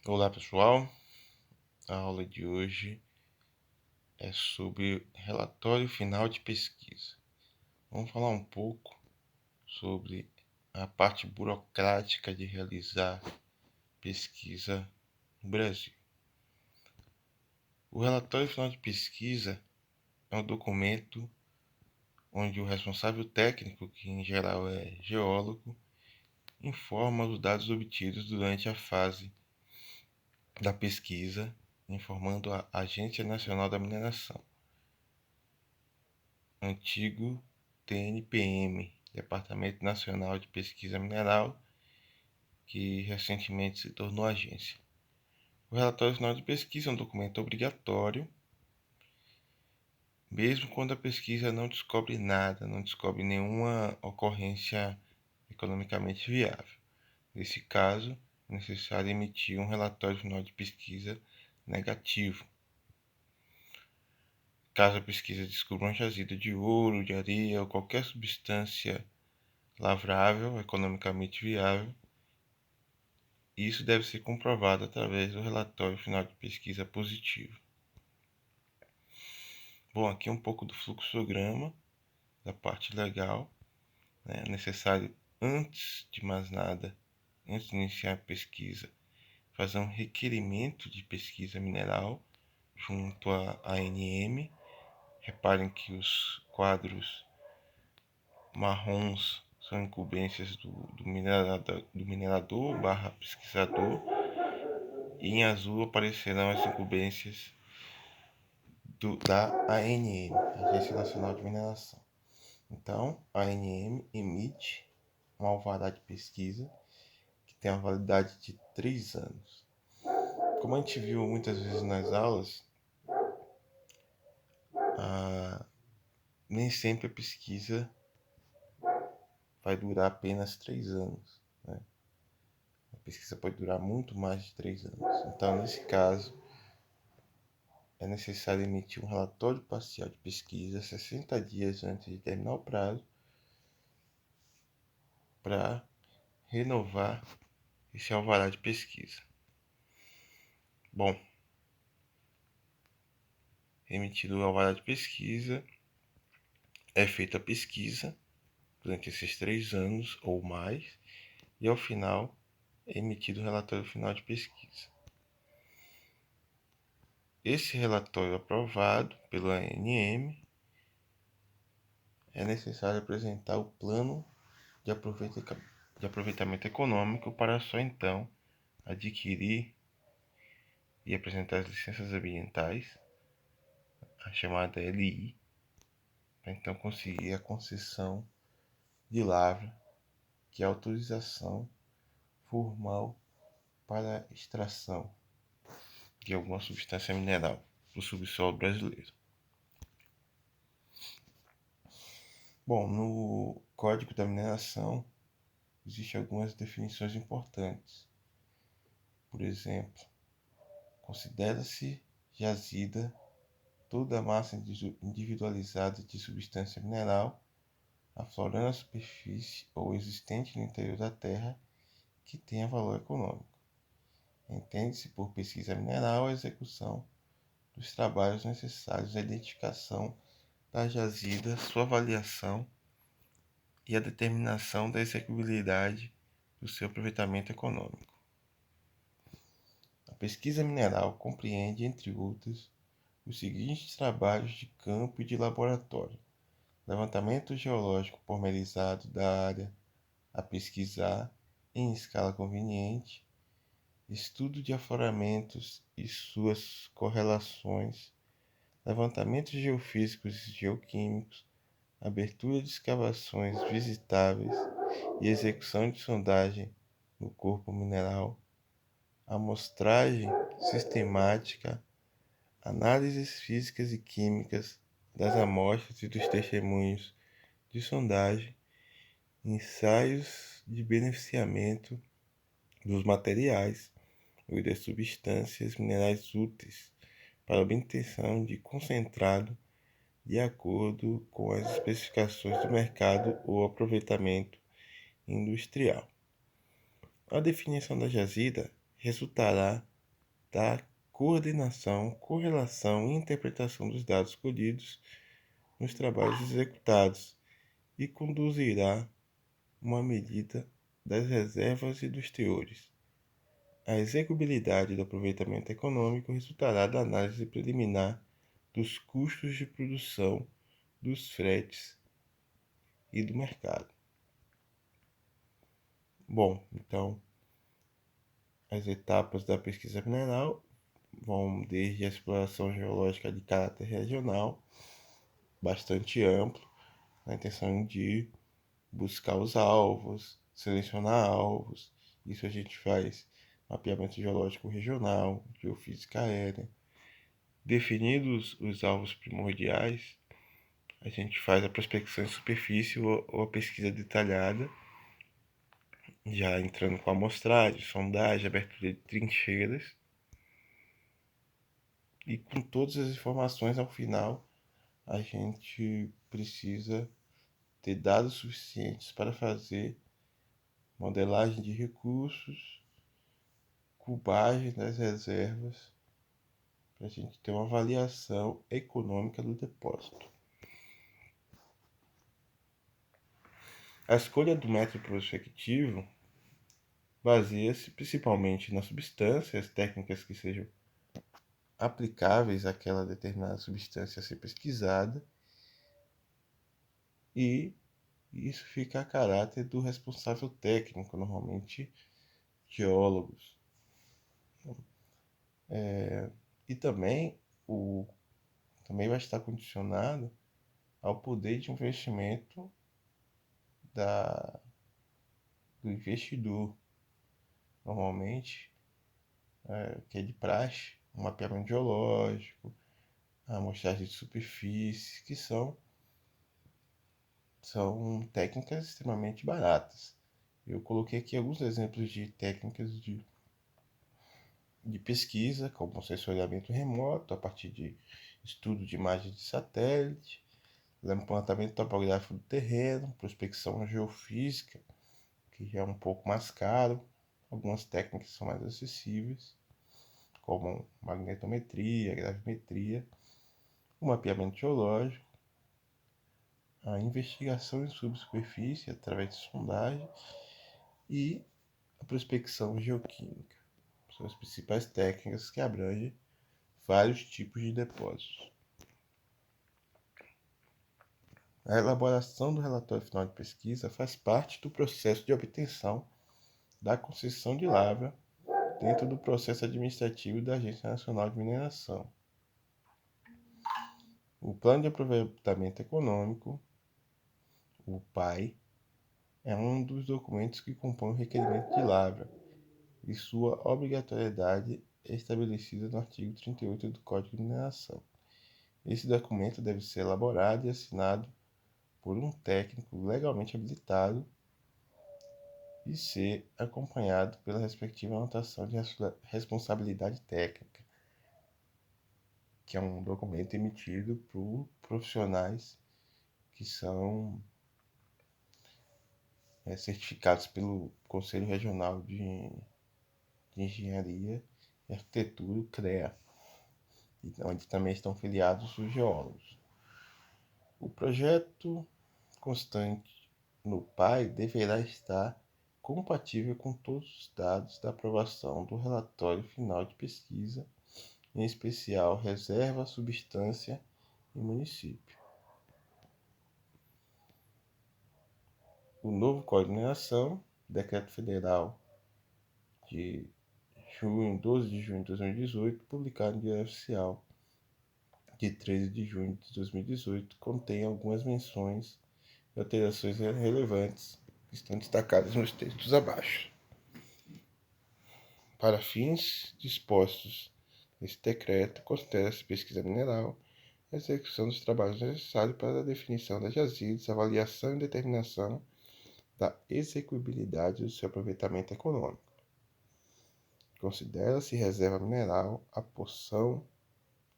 Olá pessoal, a aula de hoje é sobre relatório final de pesquisa. Vamos falar um pouco sobre a parte burocrática de realizar pesquisa no Brasil. O relatório final de pesquisa é um documento onde o responsável técnico, que em geral é geólogo, informa os dados obtidos durante a fase da pesquisa, informando a Agência Nacional da Mineração, antigo DNPM, Departamento Nacional de Pesquisa Mineral, que recentemente se tornou agência. O relatório final de pesquisa é um documento obrigatório, mesmo quando a pesquisa não descobre nada, não descobre nenhuma ocorrência economicamente viável. Nesse caso, é necessário emitir um relatório final de pesquisa negativo. Caso a pesquisa descubra uma jazida de ouro, de areia ou qualquer substância lavrável, economicamente viável, isso deve ser comprovado através do relatório final de pesquisa positivo. Bom, aqui um pouco do fluxograma, da parte legal. É necessário, antes de mais nada, antes de iniciar a pesquisa, fazer um requerimento de pesquisa mineral junto à ANM. Reparem que os quadros marrons são incumbências do minerador barra pesquisador, e em azul aparecerão as incumbências da ANM, Agência Nacional de Mineração. Então, a ANM emite um alvará de pesquisa que tem a validade de 3 anos. Como a gente viu muitas vezes nas aulas, nem sempre a pesquisa vai durar apenas 3 anos, né? A pesquisa pode durar muito mais de 3 anos. Então, nesse caso, é necessário emitir um relatório parcial de pesquisa 60 dias antes de terminar o prazo para renovar esse alvará de pesquisa. Bom, emitido o alvará de pesquisa, é feita a pesquisa durante esses 3 anos ou mais, e ao final é emitido o relatório final de pesquisa. Esse relatório aprovado pela ANM, é necessário apresentar o plano de aproveitamento econômico para só então adquirir e apresentar as licenças ambientais, a chamada LI, para então conseguir a concessão de lavra, que é a autorização formal para extração de alguma substância mineral do subsolo brasileiro. Bom, no Código da Mineração existem algumas definições importantes. Por exemplo, considera-se jazida toda a massa individualizada de substância mineral aflorando a superfície ou existente no interior da terra que tenha valor econômico. Entende-se por pesquisa mineral a execução dos trabalhos necessários à identificação da jazida, sua avaliação e a determinação da execuibilidade do seu aproveitamento econômico. A pesquisa mineral compreende, entre outros, os seguintes trabalhos de campo e de laboratório: levantamento geológico pormenorizado da área a pesquisar em escala conveniente, estudo de afloramentos e suas correlações, levantamentos geofísicos e geoquímicos, abertura de escavações visitáveis e execução de sondagem no corpo mineral, amostragem sistemática, análises físicas e químicas das amostras e dos testemunhos de sondagem, ensaios de beneficiamento dos materiais ou das substâncias minerais úteis para a obtenção de concentrado de acordo com as especificações do mercado ou aproveitamento industrial. A definição da jazida resultará da coordenação, correlação e interpretação dos dados colhidos nos trabalhos executados e conduzirá uma medida das reservas e dos teores. A execuibilidade do aproveitamento econômico resultará da análise preliminar dos custos de produção, dos fretes e do mercado. Bom, então, as etapas da pesquisa mineral vão desde a exploração geológica de caráter regional, bastante amplo, na intenção de buscar os alvos, selecionar alvos. Isso a gente faz mapeamento geológico regional, geofísica aérea. Definidos os alvos primordiais, a gente faz a prospecção em superfície ou a pesquisa detalhada, já entrando com amostragem, sondagem, abertura de trincheiras. E com todas as informações ao final, a gente precisa ter dados suficientes para fazer modelagem de recursos, cubagem das reservas, para a gente ter uma avaliação econômica do depósito. A escolha do método prospectivo baseia-se principalmente nas substâncias, técnicas que sejam aplicáveis àquela determinada substância a ser pesquisada, e isso fica a caráter do responsável técnico, normalmente geólogos. E também vai estar condicionado ao poder de investimento do investidor. Normalmente, que é de praxe, um mapeamento geológico, a amostragem de superfície, que são técnicas extremamente baratas. Eu coloquei aqui alguns exemplos de técnicas de pesquisa, como sensoriamento remoto, a partir de estudo de imagens de satélite, levantamento topográfico do terreno, prospecção geofísica, que já é um pouco mais caro. Algumas técnicas são mais acessíveis, como magnetometria, gravimetria, o mapeamento geológico, a investigação em subsuperfície através de sondagem e a prospecção geoquímica. São as principais técnicas que abrangem vários tipos de depósitos. A elaboração do relatório final de pesquisa faz parte do processo de obtenção da concessão de lavra dentro do processo administrativo da Agência Nacional de Mineração. O Plano de Aproveitamento Econômico, o PAE, é um dos documentos que compõe o requerimento de lavra e sua obrigatoriedade é estabelecida no artigo 38 do Código de Mineração. Esse documento deve ser elaborado e assinado por um técnico legalmente habilitado e ser acompanhado pela respectiva anotação de responsabilidade técnica, que é um documento emitido por profissionais que são certificados pelo Conselho Regional de Engenharia e Arquitetura, o CREA, onde também estão filiados os geólogos. O projeto constante no PAI deverá estar compatível com todos os dados da aprovação do relatório final de pesquisa, em especial reserva, substância e município. O novo Código de Mineração, Decreto Federal de 12 de junho de 2018, publicado no Diário Oficial de 13 de junho de 2018, contém algumas menções e alterações relevantes que estão destacadas nos textos abaixo. Para fins dispostos nesse decreto, considera-se pesquisa mineral a execução dos trabalhos necessários para a definição das jazidas, avaliação e determinação da execuibilidade do seu aproveitamento econômico. Considera-se reserva mineral a porção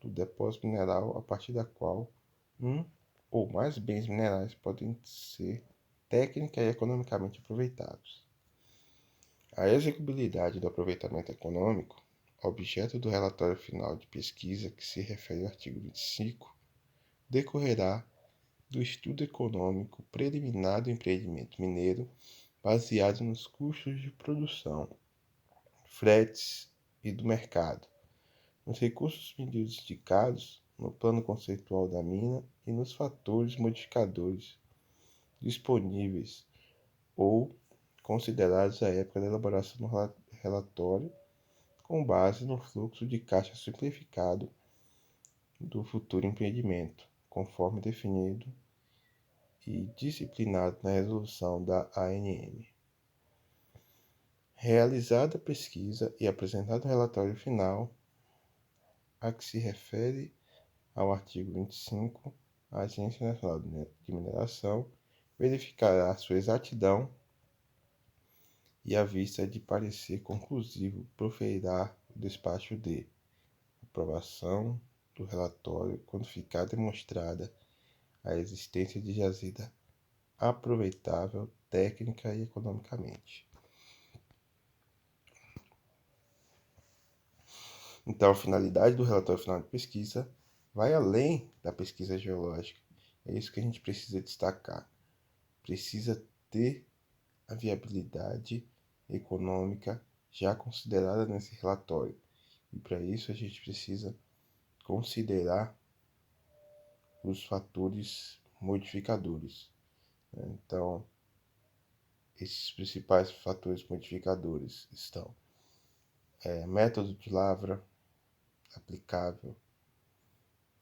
do depósito mineral a partir da qual um ou mais bens minerais podem ser técnica e economicamente aproveitados. A execuibilidade do aproveitamento econômico objeto do relatório final de pesquisa que se refere ao artigo 25, decorrerá do estudo econômico preliminar do empreendimento mineiro baseado nos custos de produção, fretes e do mercado, nos recursos medidos indicados no plano conceitual da mina e nos fatores modificadores disponíveis ou considerados à época da elaboração do relatório com base no fluxo de caixa simplificado do futuro empreendimento, conforme definido e disciplinado na resolução da ANM. Realizada a pesquisa e apresentado o relatório final, a que se refere ao artigo 25, a Agência Nacional de Mineração verificará sua exatidão e, à vista de parecer conclusivo, proferirá o despacho de aprovação do relatório quando ficar demonstrada a existência de jazida aproveitável técnica e economicamente. Então, a finalidade do relatório final de pesquisa vai além da pesquisa geológica. É isso que a gente precisa destacar. Precisa ter a viabilidade econômica já considerada nesse relatório. E para isso a gente precisa considerar os fatores modificadores. Então, esses principais fatores modificadores estão método de lavra aplicável,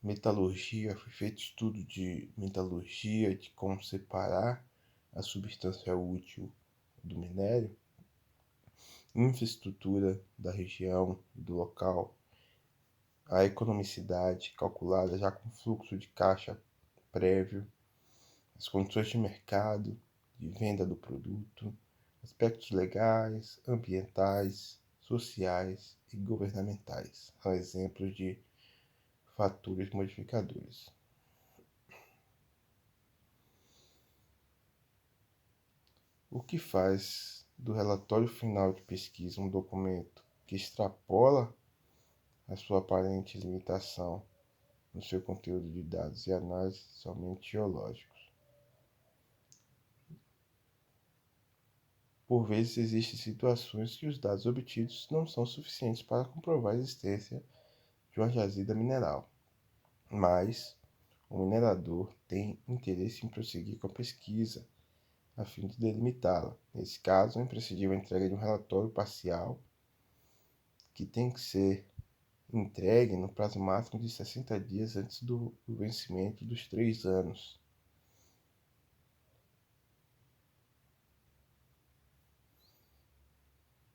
metalurgia, foi feito estudo de metalurgia, de como separar a substância útil do minério, infraestrutura da região e do local, a economicidade calculada já com fluxo de caixa prévio, as condições de mercado, de venda do produto, aspectos legais, ambientais, sociais e governamentais. São exemplos de fatores modificadores. O que faz do relatório final de pesquisa um documento que extrapola a sua aparente limitação no seu conteúdo de dados e análises somente geológicos. Por vezes existem situações que os dados obtidos não são suficientes para comprovar a existência de uma jazida mineral, mas o minerador tem interesse em prosseguir com a pesquisa a fim de delimitá-la. Nesse caso, é imprescindível a entrega de um relatório parcial que tem que ser entregue no prazo máximo de 60 dias antes do vencimento dos 3 anos.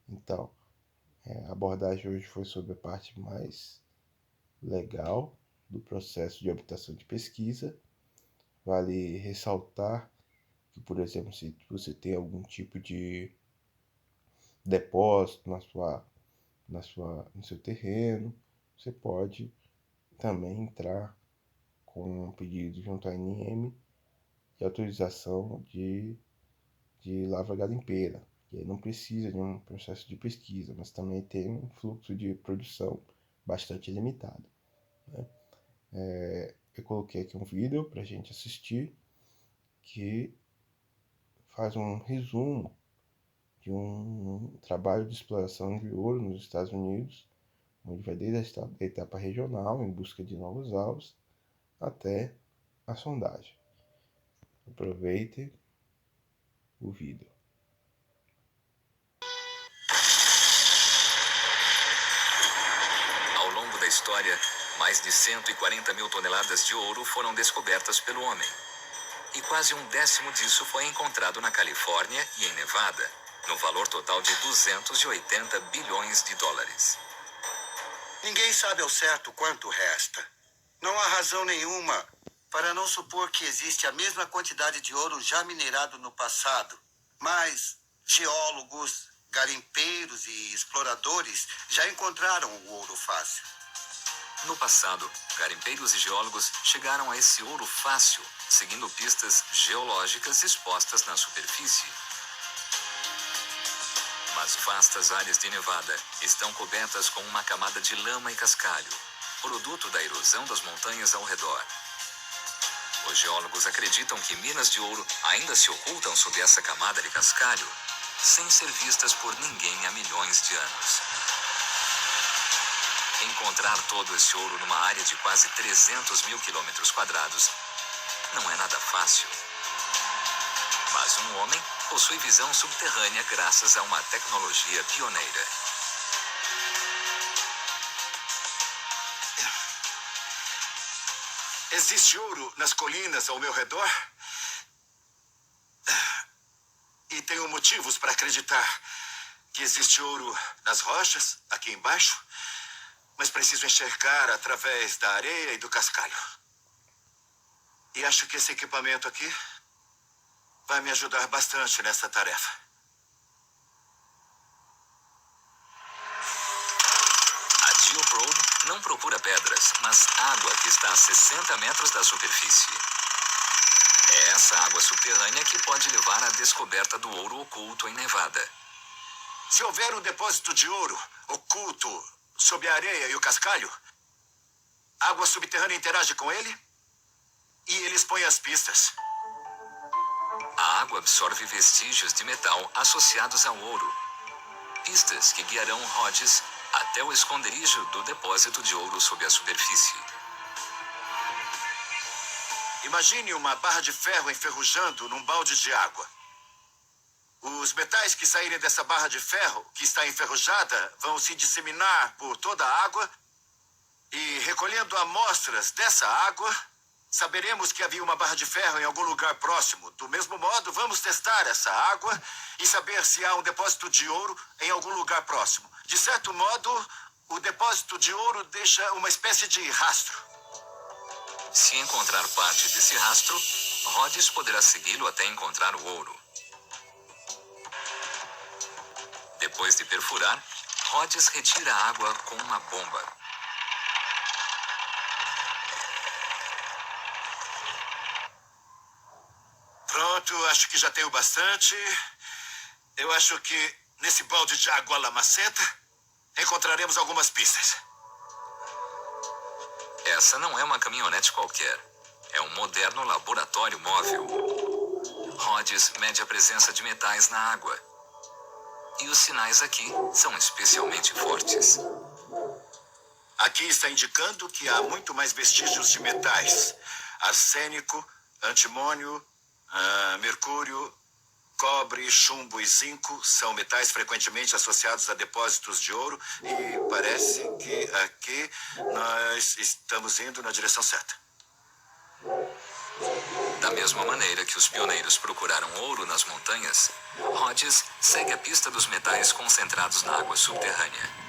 Então, a abordagem hoje foi sobre a parte mais legal do processo de habitação de pesquisa. Vale ressaltar que, por exemplo, se você tem algum tipo de depósito no seu terreno, você pode também entrar com um pedido junto à ANM de autorização de lavra garimpeira. E aí não precisa de um processo de pesquisa, mas também tem um fluxo de produção bastante limitado. Eu coloquei aqui um vídeo para a gente assistir que faz um resumo de um trabalho de exploração de ouro nos Estados Unidos, onde vai desde a etapa regional, em busca de novos alvos, até a sondagem. Aproveite o vídeo. Ao longo da história, mais de 140 mil toneladas de ouro foram descobertas pelo homem. E quase um décimo disso foi encontrado na Califórnia e em Nevada, no valor total de 280 bilhões de dólares. Ninguém sabe ao certo quanto resta. Não há razão nenhuma para não supor que existe a mesma quantidade de ouro já minerado no passado. Mas geólogos, garimpeiros e exploradores já encontraram o ouro fácil. No passado, garimpeiros e geólogos chegaram a esse ouro fácil, seguindo pistas geológicas expostas na superfície. As vastas áreas de Nevada estão cobertas com uma camada de lama e cascalho, produto da erosão das montanhas ao redor. Os geólogos acreditam que minas de ouro ainda se ocultam sob essa camada de cascalho, sem ser vistas por ninguém há milhões de anos. Encontrar todo esse ouro numa área de quase 300 mil quilômetros quadrados não é nada fácil. Mas um homem possui visão subterrânea graças a uma tecnologia pioneira. Existe ouro nas colinas ao meu redor? E tenho motivos para acreditar que existe ouro nas rochas, aqui embaixo, mas preciso enxergar através da areia e do cascalho. E acho que esse equipamento aqui vai me ajudar bastante nessa tarefa. A Geoprobe não procura pedras, mas água que está a 60 metros da superfície. É essa água subterrânea que pode levar à descoberta do ouro oculto em Nevada. Se houver um depósito de ouro oculto sob a areia e o cascalho, a água subterrânea interage com ele e ele expõe as pistas. A água absorve vestígios de metal associados ao ouro. Pistas que guiarão Rhodes até o esconderijo do depósito de ouro sob a superfície. Imagine uma barra de ferro enferrujando num balde de água. Os metais que saírem dessa barra de ferro, que está enferrujada, vão se disseminar por toda a água e, recolhendo amostras dessa água, saberemos que havia uma barra de ferro em algum lugar próximo. Do mesmo modo, vamos testar essa água e saber se há um depósito de ouro em algum lugar próximo. De certo modo, o depósito de ouro deixa uma espécie de rastro. Se encontrar parte desse rastro, Rhodes poderá segui-lo até encontrar o ouro. Depois de perfurar, Rhodes retira a água com uma bomba. Pronto, acho que já tenho bastante. Eu acho que nesse balde de água lamacenta encontraremos algumas pistas. Essa não é uma caminhonete qualquer. É um moderno laboratório móvel. Rhodes mede a presença de metais na água. E os sinais aqui são especialmente fortes. Aqui está indicando que há muito mais vestígios de metais. Arsênico, antimônio, mercúrio, cobre, chumbo e zinco são metais frequentemente associados a depósitos de ouro e parece que aqui nós estamos indo na direção certa. Da mesma maneira que os pioneiros procuraram ouro nas montanhas, Rhodes segue a pista dos metais concentrados na água subterrânea.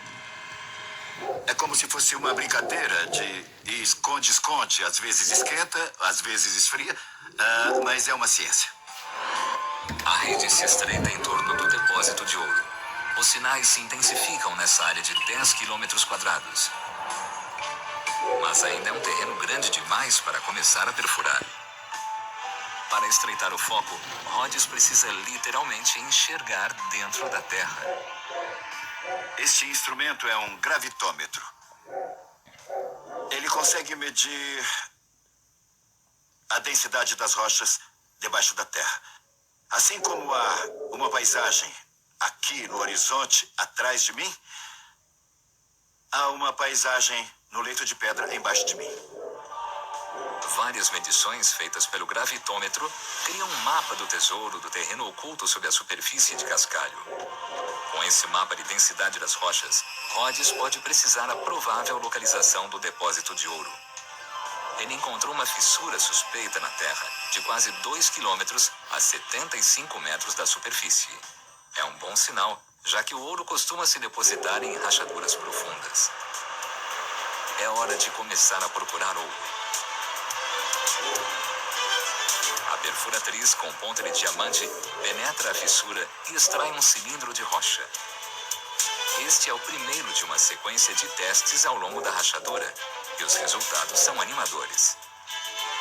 É como se fosse uma brincadeira de esconde-esconde. Às vezes esquenta, às vezes esfria, mas é uma ciência. A rede se estreita em torno do depósito de ouro. Os sinais se intensificam nessa área de 10 quilômetros quadrados. Mas ainda é um terreno grande demais para começar a perfurar. Para estreitar o foco, Rhodes precisa literalmente enxergar dentro da terra. Este instrumento é um gravitômetro. Ele consegue medir a densidade das rochas debaixo da terra. Assim como há uma paisagem aqui no horizonte atrás de mim, há uma paisagem no leito de pedra embaixo de mim. Várias medições feitas pelo gravitômetro criam um mapa do tesouro do terreno oculto sob a superfície de cascalho. Com esse mapa de densidade das rochas, Rhodes pode precisar a provável localização do depósito de ouro. Ele encontrou uma fissura suspeita na terra, de quase 2 quilômetros a 75 metros da superfície. É um bom sinal, já que o ouro costuma se depositar em rachaduras profundas. É hora de começar a procurar ouro. A perfuratriz com ponta de diamante penetra a fissura e extrai um cilindro de rocha. Este é o primeiro de uma sequência de testes ao longo da rachadura, e os resultados são animadores.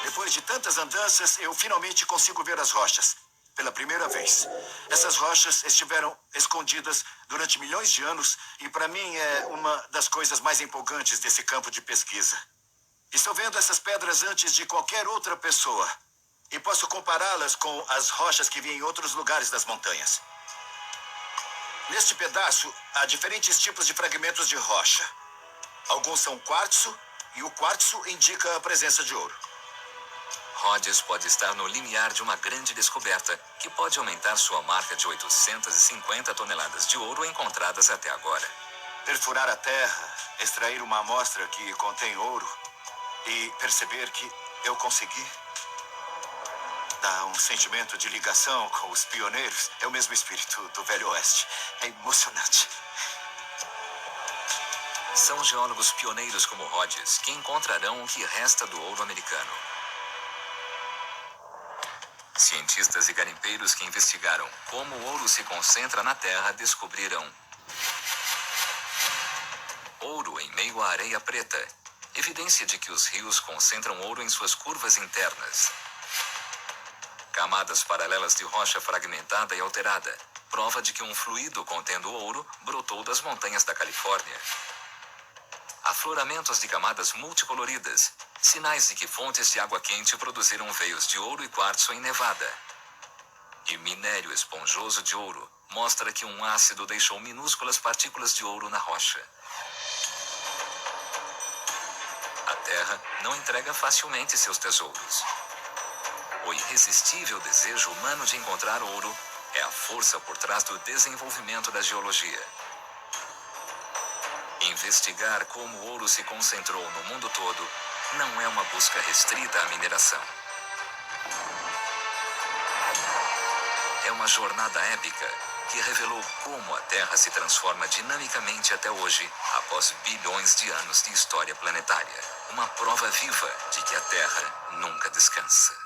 Depois de tantas andanças, eu finalmente consigo ver as rochas. pela primeira vez. Essas rochas estiveram escondidas durante milhões de anos e, para mim, é uma das coisas mais empolgantes desse campo de pesquisa. Estou vendo essas pedras antes de qualquer outra pessoa e posso compará-las com as rochas que vi em outros lugares das montanhas. Neste pedaço, há diferentes tipos de fragmentos de rocha. Alguns são quartzo e o quartzo indica a presença de ouro. Rhodes pode estar no limiar de uma grande descoberta, que pode aumentar sua marca de 850 toneladas de ouro encontradas até agora. Perfurar a terra, extrair uma amostra que contém ouro e perceber que eu consegui. Dá um sentimento de ligação com os pioneiros. É o mesmo espírito do Velho Oeste. É emocionante. São geólogos pioneiros como Rhodes que encontrarão o que resta do ouro americano. Cientistas e garimpeiros que investigaram como o ouro se concentra na terra descobriram ouro em meio à areia preta, evidência de que os rios concentram ouro em suas curvas internas. Camadas paralelas de rocha fragmentada e alterada, prova de que um fluido contendo ouro brotou das montanhas da Califórnia. Afloramentos de camadas multicoloridas, sinais de que fontes de água quente produziram veios de ouro e quartzo em Nevada. E minério esponjoso de ouro mostra que um ácido deixou minúsculas partículas de ouro na rocha. A Terra não entrega facilmente seus tesouros. O irresistível desejo humano de encontrar ouro é a força por trás do desenvolvimento da geologia. Investigar como o ouro se concentrou no mundo todo não é uma busca restrita à mineração. É uma jornada épica que revelou como a Terra se transforma dinamicamente até hoje, após bilhões de anos de história planetária. Uma prova viva de que a Terra nunca descansa.